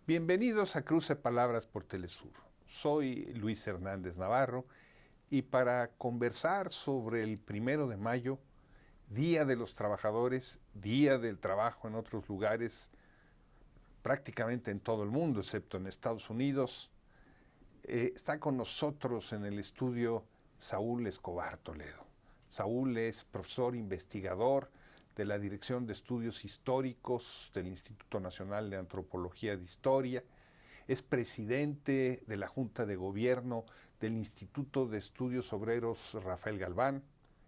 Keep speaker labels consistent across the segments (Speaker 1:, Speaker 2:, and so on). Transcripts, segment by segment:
Speaker 1: Bienvenidos a Cruce Palabras por Telesur. Soy Luis Hernández Navarro y para conversar sobre el 1 de mayo, Día de los Trabajadores, Día del Trabajo en otros lugares, prácticamente en todo el mundo, excepto en Estados Unidos, está con nosotros en el estudio Saúl Escobar Toledo. Saúl es profesor investigador de la Dirección de Estudios Históricos del Instituto Nacional de Antropología de Historia, es presidente de la Junta de Gobierno del Instituto de Estudios Obreros Rafael Galván,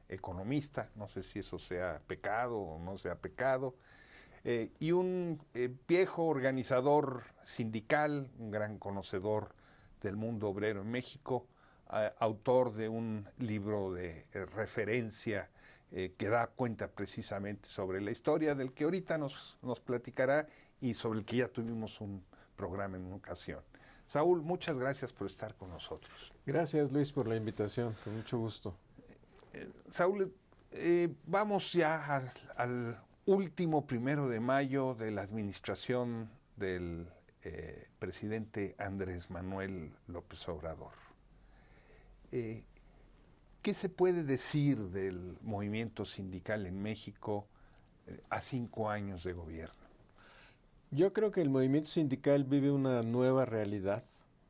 Speaker 1: economista, no sé si eso sea pecado o no sea pecado, y un viejo organizador sindical, un gran conocedor del mundo obrero en México, autor de un libro de referencia que da cuenta precisamente sobre la historia, del que ahorita nos platicará y sobre el que ya tuvimos un programa en una ocasión. Saúl, muchas gracias por estar con nosotros.
Speaker 2: Gracias, Luis, por la invitación, con mucho gusto.
Speaker 1: Saúl, vamos ya al último 1 de mayo de la administración del presidente Andrés Manuel López Obrador. ¿Qué se puede decir del movimiento sindical en México a 5 años de gobierno?
Speaker 2: Yo creo que el movimiento sindical vive una nueva realidad,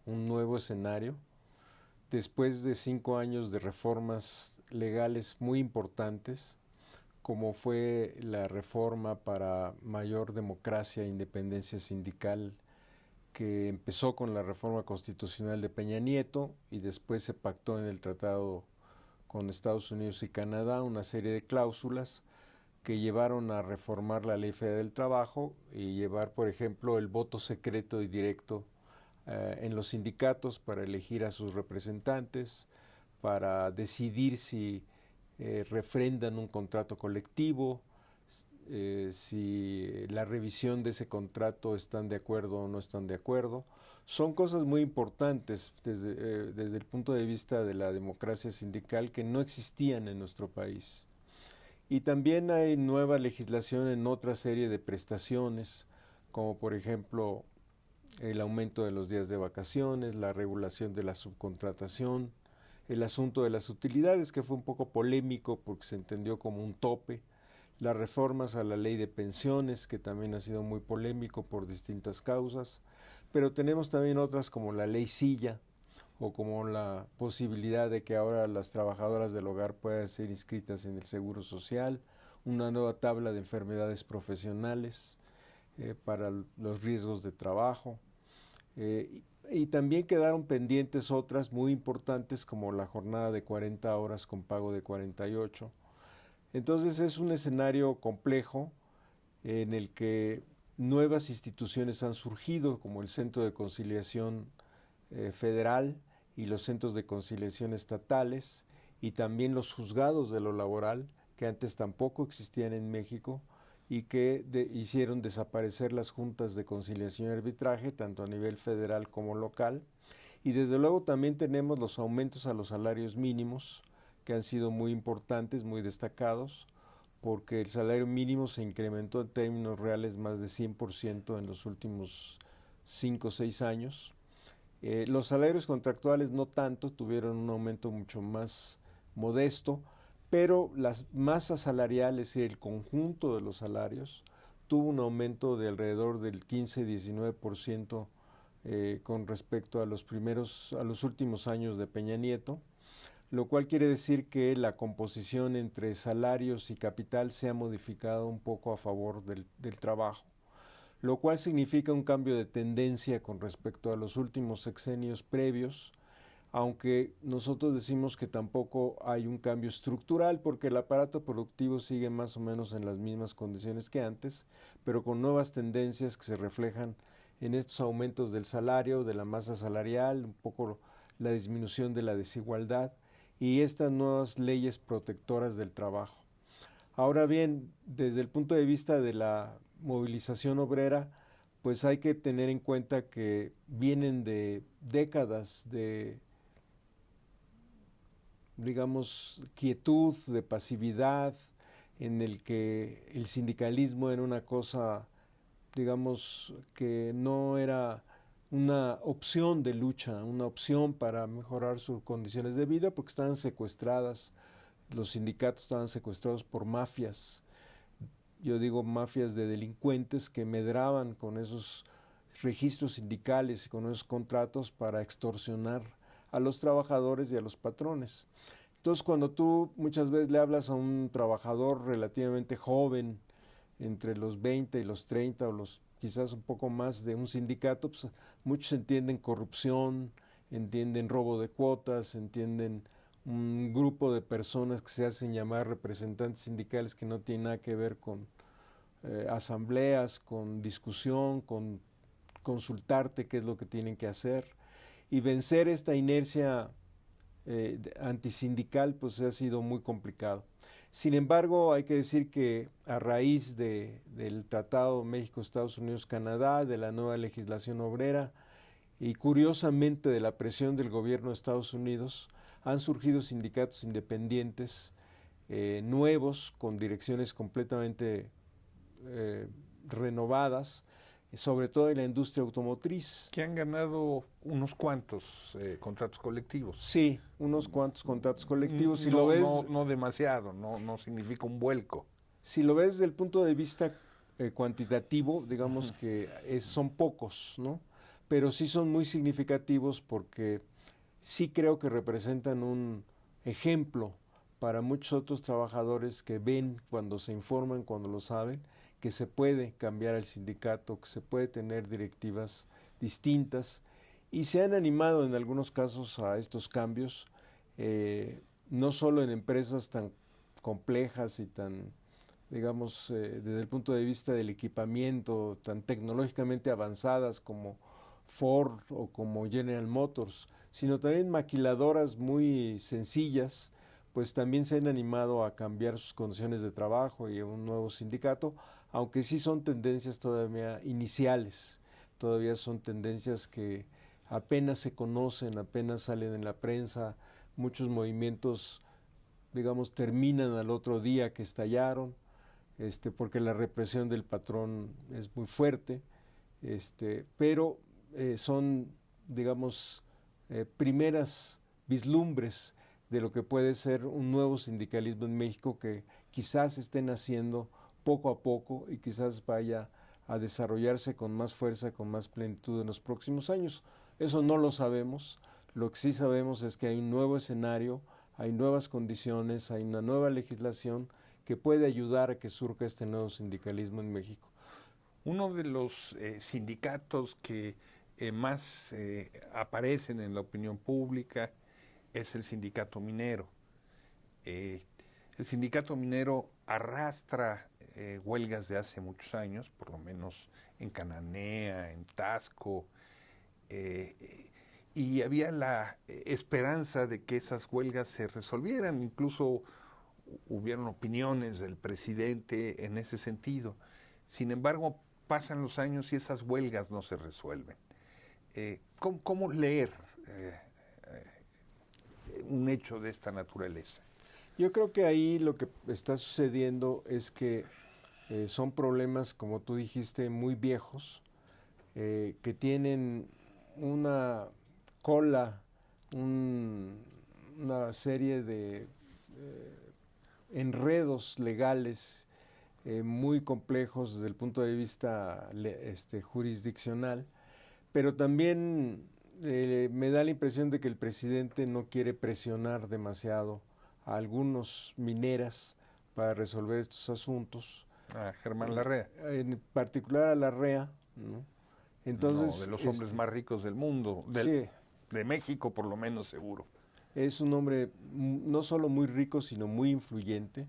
Speaker 2: un nuevo escenario, después de 5 años de reformas legales muy importantes, como fue la reforma para mayor democracia e independencia sindical, que empezó con la reforma constitucional de Peña Nieto y después se pactó en el tratado con Estados Unidos y Canadá una serie de cláusulas que llevaron a reformar la Ley Federal del Trabajo y llevar, por ejemplo, el voto secreto y directo en los sindicatos para elegir a sus representantes, para decidir si refrendan un contrato colectivo, si la revisión de ese contrato están de acuerdo o no están de acuerdo. Son cosas muy importantes desde el punto de vista de la democracia sindical que no existían en nuestro país. Y también hay nueva legislación en otra serie de prestaciones, como por ejemplo el aumento de los días de vacaciones, la regulación de la subcontratación, el asunto de las utilidades, que fue un poco polémico porque se entendió como un tope, las reformas a la ley de pensiones, que también ha sido muy polémico por distintas causas, pero tenemos también otras como la ley Silla, o como la posibilidad de que ahora las trabajadoras del hogar puedan ser inscritas en el Seguro Social, una nueva tabla de enfermedades profesionales para los riesgos de trabajo. Y también quedaron pendientes otras muy importantes como la jornada de 40 horas con pago de 48. Entonces es un escenario complejo en el que nuevas instituciones han surgido, como el Centro de Conciliación Federal y los centros de conciliación estatales, y también los juzgados de lo laboral, que antes tampoco existían en México, y que hicieron desaparecer las juntas de conciliación y arbitraje, tanto a nivel federal como local. Y desde luego también tenemos los aumentos a los salarios mínimos, que han sido muy importantes, muy destacados, porque el salario mínimo se incrementó en términos reales más de 100% en los últimos 5 o 6 años. Los salarios contractuales no tanto, tuvieron un aumento mucho más modesto, pero las masas salariales y el conjunto de los salarios tuvo un aumento de alrededor del 15-19% con respecto a los últimos años de Peña Nieto, lo cual quiere decir que la composición entre salarios y capital se ha modificado un poco a favor del trabajo, lo cual significa un cambio de tendencia con respecto a los últimos sexenios previos, aunque nosotros decimos que tampoco hay un cambio estructural porque el aparato productivo sigue más o menos en las mismas condiciones que antes, pero con nuevas tendencias que se reflejan en estos aumentos del salario, de la masa salarial, un poco la disminución de la desigualdad y estas nuevas leyes protectoras del trabajo. Ahora bien, desde el punto de vista de la movilización obrera, pues hay que tener en cuenta que vienen de décadas de, digamos, quietud, de pasividad, en el que el sindicalismo era una cosa digamos, que no era una opción de lucha, una opción para mejorar sus condiciones de vida, porque estaban secuestradas, los sindicatos estaban secuestrados por mafias, yo digo mafias de delincuentes que medraban con esos registros sindicales y con esos contratos para extorsionar a los trabajadores y a los patrones. Entonces, cuando tú muchas veces le hablas a un trabajador relativamente joven, entre los 20 y los 30 o los quizás un poco más de un sindicato, pues muchos entienden corrupción, entienden robo de cuotas, entienden un grupo de personas que se hacen llamar representantes sindicales que no tienen nada que ver con asambleas, con discusión, con consultarte qué es lo que tienen que hacer. Y vencer esta inercia antisindical pues ha sido muy complicado. Sin embargo, hay que decir que a raíz del Tratado México-Estados Unidos-Canadá, de la nueva legislación obrera y curiosamente de la presión del gobierno de Estados Unidos, han surgido sindicatos independientes nuevos, con direcciones completamente renovadas, sobre todo en la industria automotriz.
Speaker 1: Que han ganado unos cuantos contratos colectivos.
Speaker 2: Sí, unos cuantos contratos colectivos. Si
Speaker 1: no,
Speaker 2: lo ves,
Speaker 1: no demasiado, no significa un vuelco.
Speaker 2: Si lo ves desde el punto de vista cuantitativo, digamos que son pocos, ¿no? Pero sí son muy significativos porque sí creo que representan un ejemplo para muchos otros trabajadores que ven cuando se informan, cuando lo saben, que se puede cambiar el sindicato, que se puede tener directivas distintas y se han animado en algunos casos a estos cambios, no solo en empresas tan complejas y tan, digamos, desde el punto de vista del equipamiento, tan tecnológicamente avanzadas como Ford o como General Motors, sino también maquiladoras muy sencillas, pues también se han animado a cambiar sus condiciones de trabajo y a un nuevo sindicato, aunque sí son tendencias todavía iniciales, todavía son tendencias que apenas se conocen, apenas salen en la prensa, muchos movimientos, digamos, terminan al otro día que estallaron, porque la represión del patrón es muy fuerte, pero son, digamos, primeras vislumbres de lo que puede ser un nuevo sindicalismo en México que quizás estén haciendo poco a poco y quizás vaya a desarrollarse con más fuerza, con más plenitud en los próximos años. Eso no lo sabemos. Lo que sí sabemos es que hay un nuevo escenario, hay nuevas condiciones, hay una nueva legislación que puede ayudar a que surja este nuevo sindicalismo en México.
Speaker 1: Uno de los sindicatos que más aparecen en la opinión pública es el sindicato minero. El sindicato minero arrastra huelgas de hace muchos años, por lo menos en Cananea, en Tasco, y había la esperanza de que esas huelgas se resolvieran, incluso hubieron opiniones del presidente en ese sentido. Sin embargo, pasan los años y esas huelgas no se resuelven. ¿Cómo leer un hecho de esta naturaleza?
Speaker 2: Yo creo que ahí lo que está sucediendo es que son problemas, como tú dijiste, muy viejos, que tienen una cola, una serie de enredos legales muy complejos desde el punto de vista jurisdiccional, pero también me da la impresión de que el presidente no quiere presionar demasiado a algunos mineras para resolver estos asuntos.
Speaker 1: A Germán Larrea.
Speaker 2: En particular a Larrea, ¿no? Entonces,
Speaker 1: de los hombres más ricos del mundo,
Speaker 2: sí,
Speaker 1: de México por lo menos seguro.
Speaker 2: Es un hombre no solo muy rico, sino muy influyente,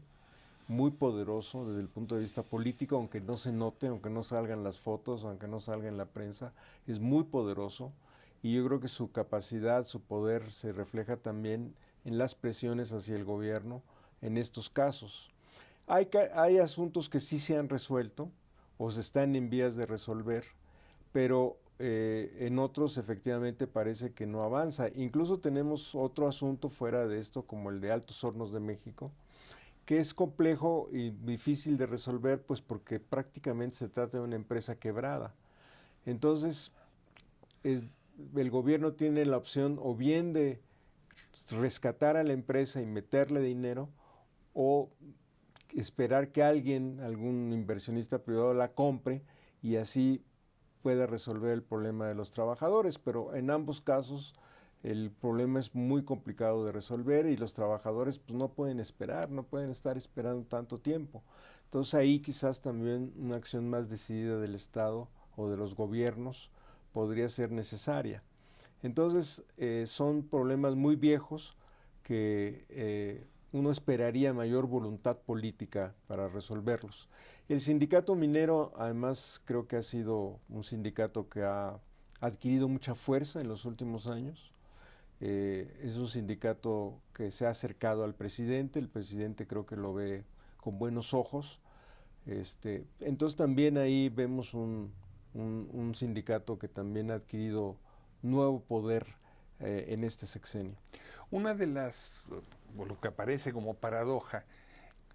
Speaker 2: muy poderoso desde el punto de vista político, aunque no se note, aunque no salgan las fotos, aunque no salga en la prensa, es muy poderoso y yo creo que su capacidad, su poder se refleja también en las presiones hacia el gobierno en estos casos. Hay asuntos que sí se han resuelto o se están en vías de resolver, pero en otros efectivamente parece que no avanza. Incluso tenemos otro asunto fuera de esto, como el de Altos Hornos de México, que es complejo y difícil de resolver, pues porque prácticamente se trata de una empresa quebrada. Entonces, el gobierno tiene la opción o bien de rescatar a la empresa y meterle dinero, o esperar que algún inversionista privado la compre y así pueda resolver el problema de los trabajadores. Pero en ambos casos el problema es muy complicado de resolver y los trabajadores pues no pueden esperar, no pueden estar esperando tanto tiempo. Entonces ahí quizás también una acción más decidida del Estado o de los gobiernos podría ser necesaria. Entonces son problemas muy viejos que uno esperaría mayor voluntad política para resolverlos. El sindicato minero, además, creo que ha sido un sindicato que ha adquirido mucha fuerza en los últimos años. Es un sindicato que se ha acercado al presidente, el presidente creo que lo ve con buenos ojos. Entonces también ahí vemos un sindicato que también ha adquirido nuevo poder en este sexenio.
Speaker 1: Una de las, lo que aparece como paradoja,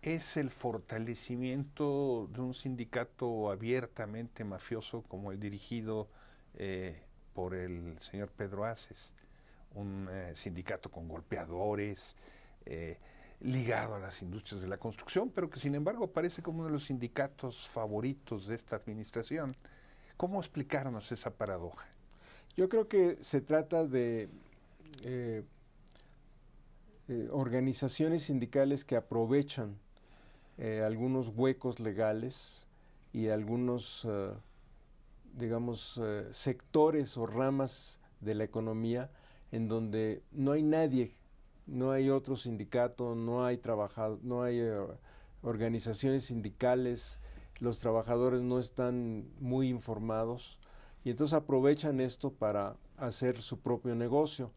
Speaker 1: es el fortalecimiento de un sindicato abiertamente mafioso como el dirigido por el señor Pedro Aces, un sindicato con golpeadores, ligado a las industrias de la construcción, pero que sin embargo aparece como uno de los sindicatos favoritos de esta administración. ¿Cómo explicarnos esa paradoja?
Speaker 2: Yo creo que se trata de organizaciones sindicales que aprovechan algunos huecos legales y algunos, digamos, sectores o ramas de la economía en donde no hay nadie, no hay otro sindicato, no hay organizaciones sindicales, los trabajadores no están muy informados y entonces aprovechan esto para hacer su propio negocio.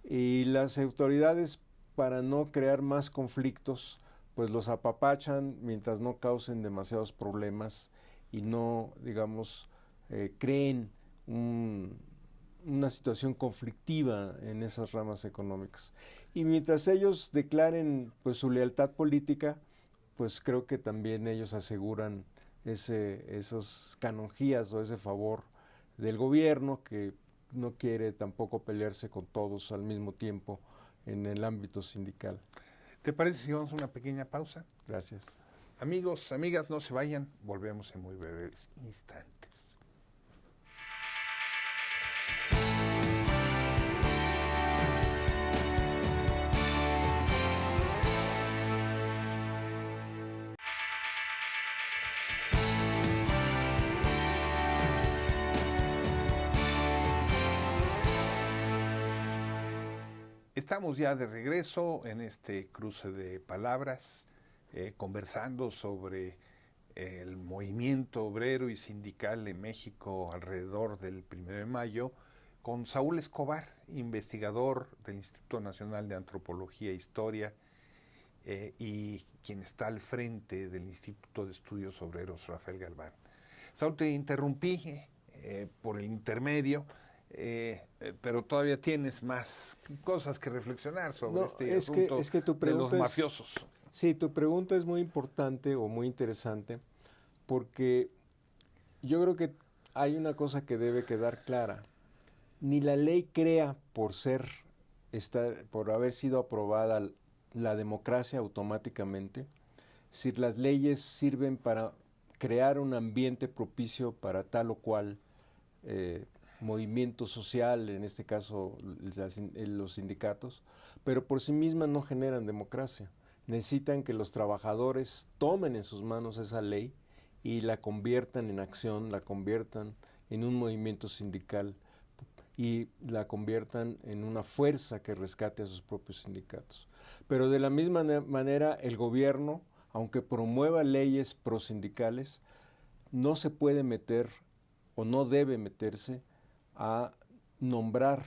Speaker 2: Y las autoridades, para no crear más conflictos, pues los apapachan mientras no causen demasiados problemas y no, digamos, creen una situación conflictiva en esas ramas económicas. Y mientras ellos declaren pues su lealtad política, pues creo que también ellos aseguran esos canonjías o ese favor del gobierno, que no quiere tampoco pelearse con todos al mismo tiempo en el ámbito sindical.
Speaker 1: ¿Te parece si vamos a una pequeña pausa?
Speaker 2: Gracias.
Speaker 1: Amigos, amigas, no se vayan, volvemos en muy breves instantes. Estamos ya de regreso en este cruce de palabras, conversando sobre el movimiento obrero y sindical en México alrededor del 1 de mayo, con Saúl Escobar, investigador del Instituto Nacional de Antropología e Historia y quien está al frente del Instituto de Estudios Obreros, Rafael Galván. Saúl, te interrumpí por el intermedio. Pero todavía tienes más cosas que reflexionar sobre este asunto de los mafiosos.
Speaker 2: Sí, tu pregunta es muy importante o muy interesante, porque yo creo que hay una cosa que debe quedar clara. Ni la ley crea por haber sido aprobada la democracia automáticamente. Si las leyes sirven para crear un ambiente propicio para tal o cual movimiento social, en este caso los sindicatos, pero por sí mismas no generan democracia. Necesitan que los trabajadores tomen en sus manos esa ley y la conviertan en acción, la conviertan en un movimiento sindical y la conviertan en una fuerza que rescate a sus propios sindicatos. Pero de la misma manera el gobierno, aunque promueva leyes prosindicales, no se puede meter o no debe meterse a nombrar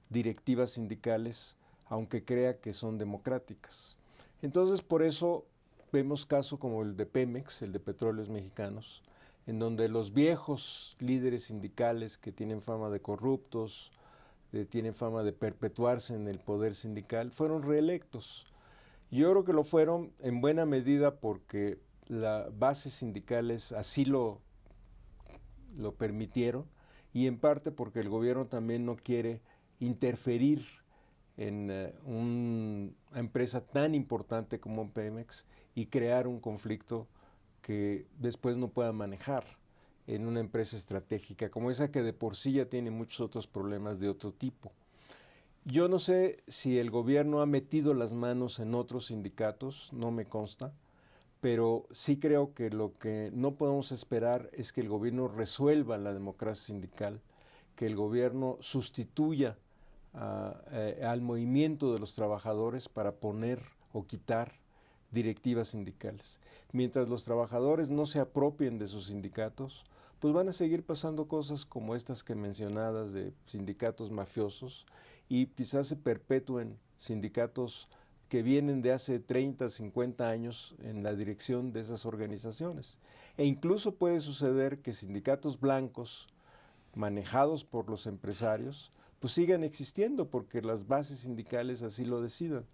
Speaker 2: directivas sindicales, aunque crea que son democráticas. Entonces, por eso vemos casos como el de Pemex, el de Petróleos Mexicanos, en donde los viejos líderes sindicales que tienen fama de corruptos, tienen fama de perpetuarse en el poder sindical, fueron reelectos. Yo creo que lo fueron en buena medida porque las bases sindicales así lo permitieron y en parte porque el gobierno también no quiere interferir en una empresa tan importante como Pemex y crear un conflicto que después no pueda manejar en una empresa estratégica como esa, que de por sí ya tiene muchos otros problemas de otro tipo. Yo no sé si el gobierno ha metido las manos en otros sindicatos, no me consta, pero sí creo que lo que no podemos esperar es que el gobierno resuelva la democracia sindical, que el gobierno sustituya al movimiento de los trabajadores para poner o quitar directivas sindicales. Mientras los trabajadores no se apropien de sus sindicatos, pues van a seguir pasando cosas como estas que mencionadas de sindicatos mafiosos y quizás se perpetúen sindicatos que vienen de hace 30, 50 años en la dirección de esas organizaciones. E incluso puede suceder que sindicatos blancos manejados por los empresarios pues sigan existiendo porque las bases sindicales así lo decidan.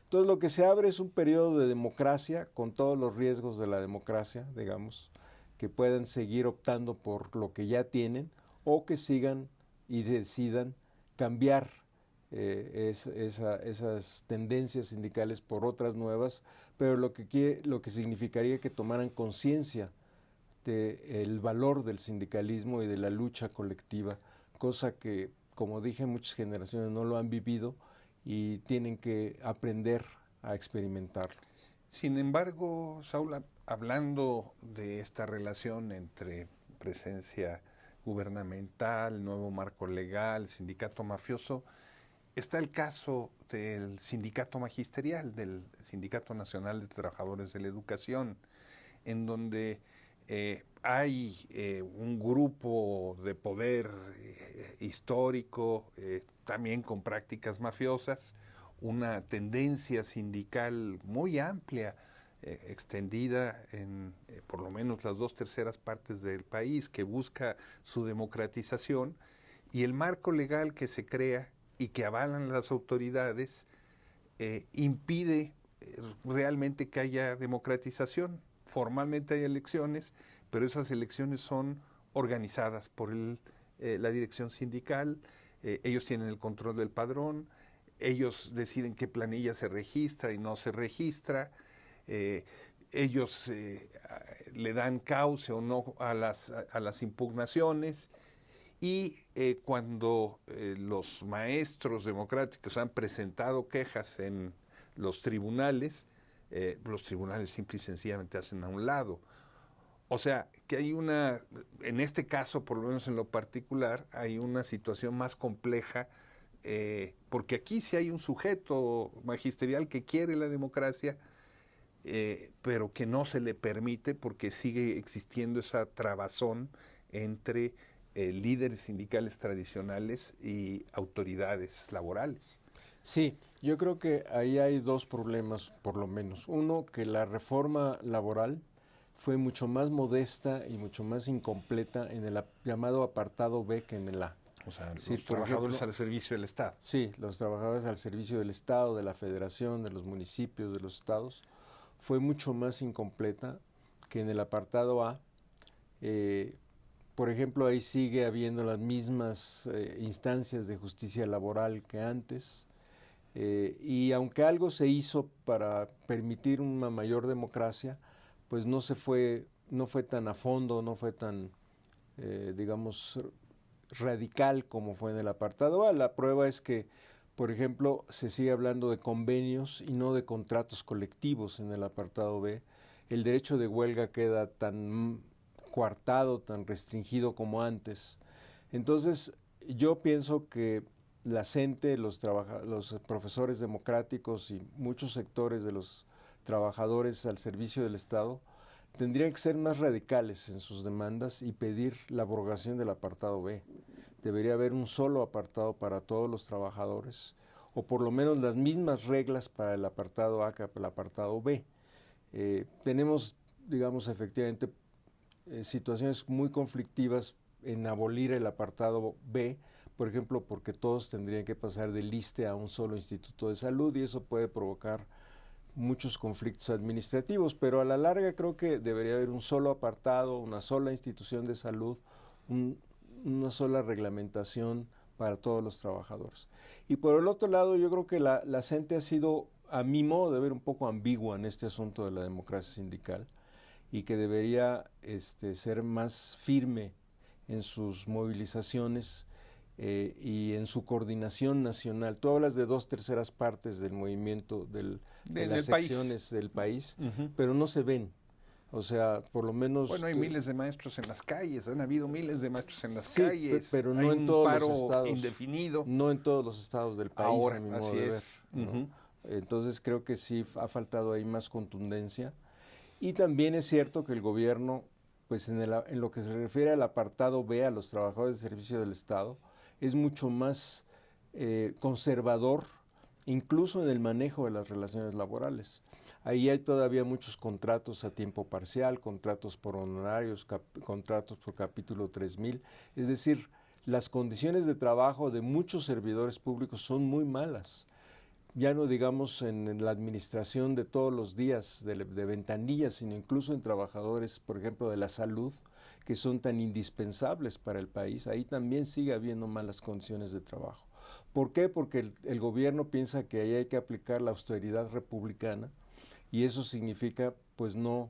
Speaker 2: Entonces lo que se abre es un periodo de democracia con todos los riesgos de la democracia, digamos, que puedan seguir optando por lo que ya tienen o que sigan y decidan cambiar esas tendencias sindicales por otras nuevas, pero lo que significaría que tomaran conciencia del valor del sindicalismo y de la lucha colectiva, cosa que, como dije, muchas generaciones no lo han vivido y tienen que aprender a experimentarlo.
Speaker 1: Sin embargo, Saúl, hablando de esta relación entre presencia gubernamental, nuevo marco legal, sindicato mafioso, está el caso del sindicato magisterial, del Sindicato Nacional de Trabajadores de la Educación, en donde hay un grupo de poder histórico, también con prácticas mafiosas, una tendencia sindical muy amplia, extendida en por lo menos las 2/3 partes del país, que busca su democratización, y el marco legal que se crea y que avalan las autoridades impide realmente que haya democratización. Formalmente hay elecciones, pero esas elecciones son organizadas por la dirección sindical, ellos tienen el control del padrón, ellos deciden qué planilla se registra y no se registra, ellos le dan cauce o no a las impugnaciones, y cuando los maestros democráticos han presentado quejas en los tribunales simple y sencillamente hacen a un lado. O sea, que hay en este caso, por lo menos en lo particular, hay una situación más compleja, porque aquí sí hay un sujeto magisterial que quiere la democracia, pero que no se le permite porque sigue existiendo esa trabazón entre líderes sindicales tradicionales y autoridades laborales.
Speaker 2: Sí, yo creo que ahí hay dos problemas, por lo menos. Uno, que la reforma laboral fue mucho más modesta y mucho más incompleta en el llamado apartado B que en el A.
Speaker 1: O sea,
Speaker 2: sí,
Speaker 1: los trabajadores al servicio del Estado.
Speaker 2: Sí, los trabajadores al servicio del Estado, de la Federación, de los municipios, de los estados, fue mucho más incompleta que en el apartado A. Por ejemplo, ahí sigue habiendo las mismas instancias de justicia laboral que antes. Y aunque algo se hizo para permitir una mayor democracia, pues no fue tan a fondo, no fue tan, digamos, radical como fue en el apartado A. La prueba es que, por ejemplo, se sigue hablando de convenios y no de contratos colectivos en el apartado B. El derecho de huelga queda tan coartado, tan restringido como antes. Entonces, yo pienso que la gente, los profesores democráticos y muchos sectores de los trabajadores al servicio del Estado tendrían que ser más radicales en sus demandas y pedir la abrogación del apartado B. Debería haber un solo apartado para todos los trabajadores, o por lo menos las mismas reglas para el apartado A que para el apartado B. Tenemos, digamos, efectivamente situaciones muy conflictivas en abolir el apartado B, por ejemplo, porque todos tendrían que pasar del ISSSTE a un solo instituto de salud y eso puede provocar muchos conflictos administrativos, pero a la larga creo que debería haber un solo apartado, una sola institución de salud, una sola reglamentación para todos los trabajadores. Y por el otro lado, yo creo que la CENTE ha sido, a mi modo de ver, un poco ambigua en este asunto de la democracia sindical y que debería ser más firme en sus movilizaciones y en su coordinación nacional. Tú hablas de 2/3 partes del movimiento de las secciones del país, pero no se ven. O sea, por lo menos...
Speaker 1: Bueno, hay miles de maestros en las calles, han habido miles de maestros en las
Speaker 2: sí,
Speaker 1: calles.
Speaker 2: pero
Speaker 1: hay
Speaker 2: no en todos
Speaker 1: paro
Speaker 2: los estados.
Speaker 1: Indefinido.
Speaker 2: No en todos los estados del país,
Speaker 1: Ahora,
Speaker 2: a mi modo
Speaker 1: así
Speaker 2: de ver,
Speaker 1: es.
Speaker 2: ¿no? Entonces creo que sí ha faltado ahí más contundencia. Y también es cierto que el gobierno, pues en lo que se refiere al apartado B, a los trabajadores de servicio del Estado, es mucho más conservador, incluso en el manejo de las relaciones laborales. Ahí hay todavía muchos contratos a tiempo parcial, contratos por honorarios, contratos por capítulo 3000. Es decir, las condiciones de trabajo de muchos servidores públicos son muy malas. Ya no digamos en la administración de todos los días de ventanillas, sino incluso en trabajadores, por ejemplo, de la salud, que son tan indispensables para el país. Ahí también sigue habiendo malas condiciones de trabajo. ¿Por qué? Porque el gobierno piensa que ahí hay que aplicar la austeridad republicana y eso significa pues no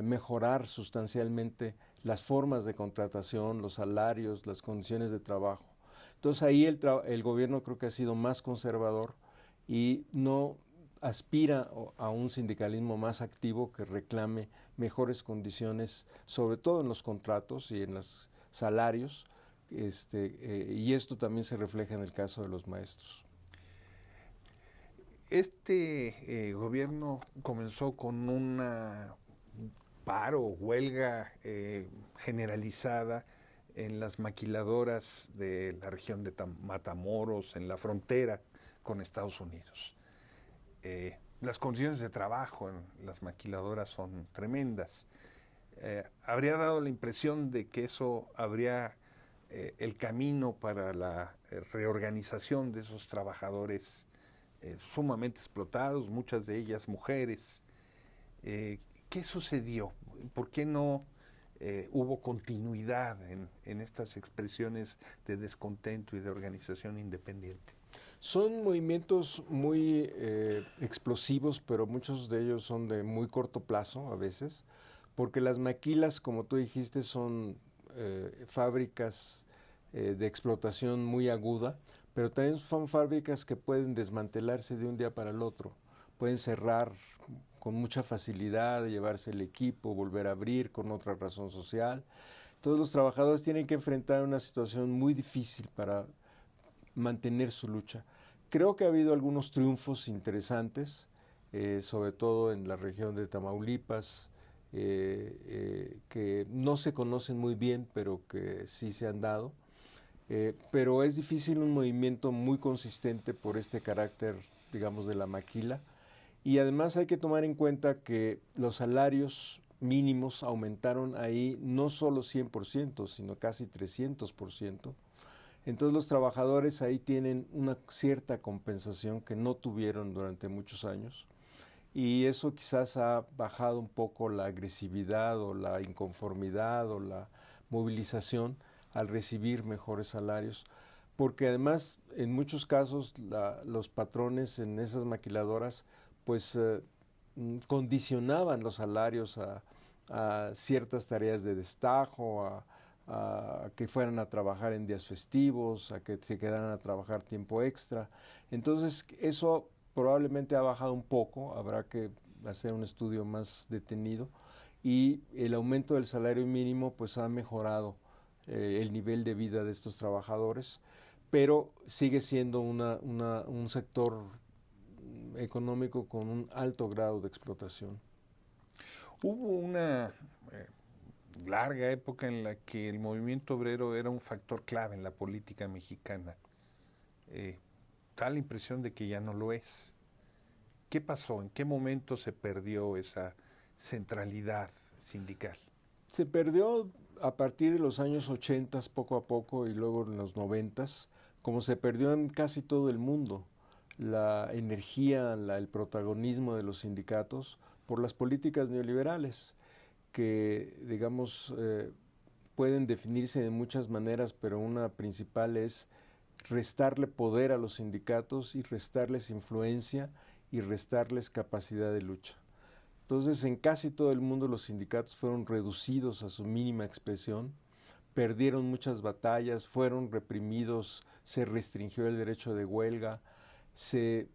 Speaker 2: mejorar sustancialmente las formas de contratación, los salarios, las condiciones de trabajo. Entonces ahí el gobierno creo que ha sido más conservador y no aspira a un sindicalismo más activo que reclame mejores condiciones, sobre todo en los contratos y en los salarios, y esto también se refleja en el caso de los maestros.
Speaker 1: Este gobierno comenzó con una paro, huelga generalizada en las maquiladoras de la región de Matamoros, en la frontera con Estados Unidos. Las condiciones de trabajo en las maquiladoras son tremendas. Habría dado la impresión de que eso habría el camino para la reorganización de esos trabajadores sumamente explotados, muchas de ellas mujeres. ¿Qué sucedió? ¿Por qué no hubo continuidad en estas expresiones de descontento y de organización independiente?
Speaker 2: Son movimientos muy explosivos, pero muchos de ellos son de muy corto plazo a veces, porque las maquilas, como tú dijiste, son fábricas de explotación muy aguda, pero también son fábricas que pueden desmantelarse de un día para el otro, pueden cerrar con mucha facilidad, llevarse el equipo, volver a abrir con otra razón social. Todos los trabajadores tienen que enfrentar una situación muy difícil para mantener su lucha. Creo que ha habido algunos triunfos interesantes, sobre todo en la región de Tamaulipas, que no se conocen muy bien, pero que sí se han dado. Pero es difícil un movimiento muy consistente por este carácter, digamos, de la maquila. Y además hay que tomar en cuenta que los salarios mínimos aumentaron ahí no solo 100%, sino casi 300%. Entonces los trabajadores ahí tienen una cierta compensación que no tuvieron durante muchos años y eso quizás ha bajado un poco la agresividad o la inconformidad o la movilización al recibir mejores salarios, porque además en muchos casos los patrones en esas maquiladoras pues condicionaban los salarios a ciertas tareas de destajo, a que fueran a trabajar en días festivos, a que se quedaran a trabajar tiempo extra. Entonces eso probablemente ha bajado un poco, habrá que hacer un estudio más detenido y el aumento del salario mínimo pues ha mejorado el nivel de vida de estos trabajadores, pero sigue siendo un sector económico con un alto grado de explotación.
Speaker 1: Hubo una larga época en la que el movimiento obrero era un factor clave en la política mexicana. Da la impresión de que ya no lo es. ¿Qué pasó? ¿En qué momento se perdió esa centralidad sindical?
Speaker 2: Se perdió a partir de los años 80 poco a poco y luego en los 90, como se perdió en casi todo el mundo. la energía, el protagonismo de los sindicatos por las políticas neoliberales, que, digamos, pueden definirse de muchas maneras, pero una principal es restarle poder a los sindicatos y restarles influencia y restarles capacidad de lucha. Entonces, en casi todo el mundo los sindicatos fueron reducidos a su mínima expresión, perdieron muchas batallas, fueron reprimidos, se restringió el derecho de huelga, se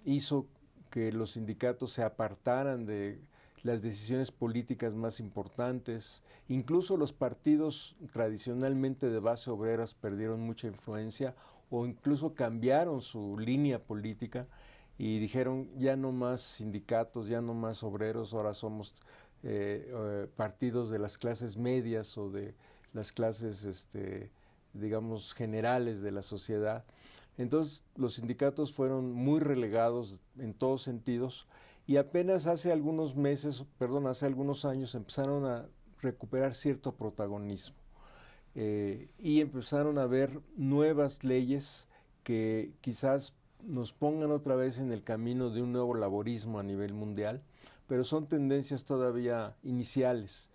Speaker 2: hizo que los sindicatos se apartaran de las decisiones políticas más importantes. Incluso los partidos tradicionalmente de base obreras perdieron mucha influencia o incluso cambiaron su línea política y dijeron ya no más sindicatos, ya no más obreros, ahora somos partidos de las clases medias o de las clases, digamos, generales de la sociedad. Entonces los sindicatos fueron muy relegados en todos sentidos y apenas hace algunos años empezaron a recuperar cierto protagonismo y empezaron a haber nuevas leyes que quizás nos pongan otra vez en el camino de un nuevo laborismo a nivel mundial, pero son tendencias todavía iniciales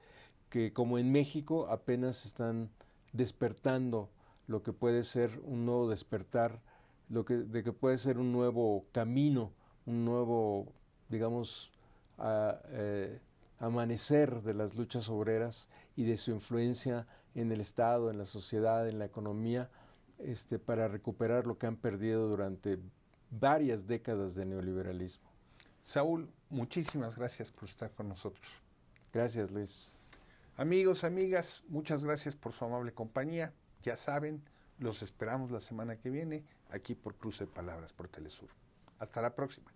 Speaker 2: que, como en México, apenas están despertando lo que puede ser un nuevo despertar, de que puede ser un nuevo camino, un nuevo, digamos, amanecer de las luchas obreras y de su influencia en el Estado, en la sociedad, en la economía, para recuperar lo que han perdido durante varias décadas de neoliberalismo.
Speaker 1: Saúl, muchísimas gracias por estar con nosotros.
Speaker 2: Gracias, Luis.
Speaker 1: Amigos, amigas, muchas gracias por su amable compañía. Ya saben, los esperamos la semana que viene aquí por Cruce de Palabras por Telesur. Hasta la próxima.